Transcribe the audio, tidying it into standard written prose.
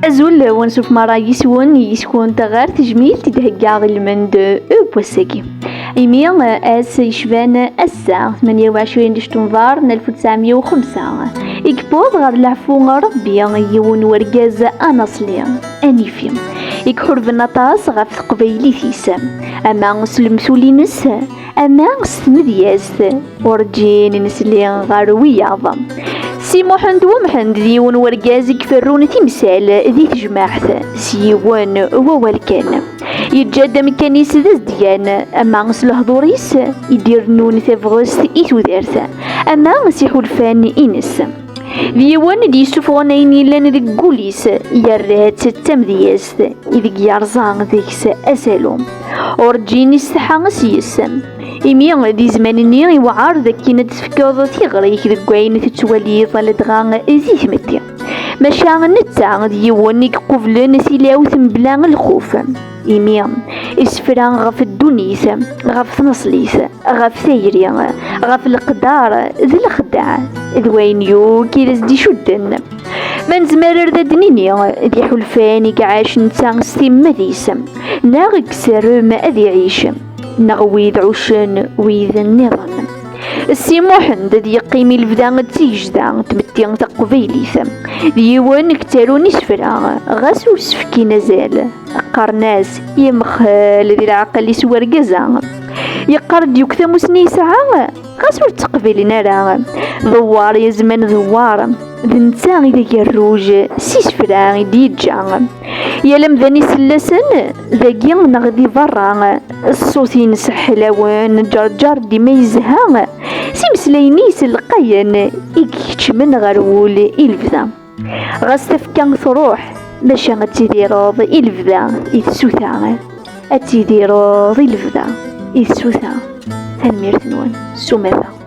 أزول ونشوف مرا يسكون تغار تجميل تدهقا غي المند بوساكي إيميا أس يشبان أسا 28 دشتنفار 1905 إكبوض غير العفو ربي يون ورقاز أناصلي أنيفي يكحر في النطاس غف قبيلي ثيسا أما سلمسولينس أما ستمدياس ورجين نسلي غير وياض سي محمد ومحمد ديون ورقاز يكفرون تمثال ذي تجماعت سيوان ووالكان يتجادم كنيس ذا زديان أما الهضوريس يدير نون تفغس إتودارت أما سيحو الفان إنس ديوان دي سفغنين لان ذي قوليس يرات التمذياس إذ يرزان ذيكس أسالوم ورجيني السحا سيسم إمي دي زمانني يوعار ذاك كينا تفكوض تيغريك ذاك كوين تتولي ظلدغا زيت مدي ماشا نتا ديوانيك قفلن سيلاو ثمبلا الخوف إمي إسفرا غف الدونيس غف نصليس غف ثيري غف القدار ذي الخدع ذوين يو كيرز دي شدن من زمرر ذا دنيني ذي حلفاني كعاش نتا ستيم ذيس ناغك سر ما أذي عيش نغويد عشان ويذ النظام السي محمد ذي قيمي الفدا تيجدا تمتين تقبيليث ديوان كتالون يسفرا غاسو سفكي نزال قرناس يمخال ذي العقل يسوار قزا يقرد يكثم سنيسعا غاسو تقبيلنا راه ضوار يا زمان ضوار ذنتا إذا يروج سيسفرا ديجا يا لم ذاني سلسن ذاكي نغذي برا الصوتين سحلاوان جرجر ديما يزها سيمسلينيس القين إكيتش من غرول إلفذا غاستفكا تروح باش غتيديروض إلفذا إتسوثا أتيديروض إلفذا إتسوثا تنميرت نوان سوماثا.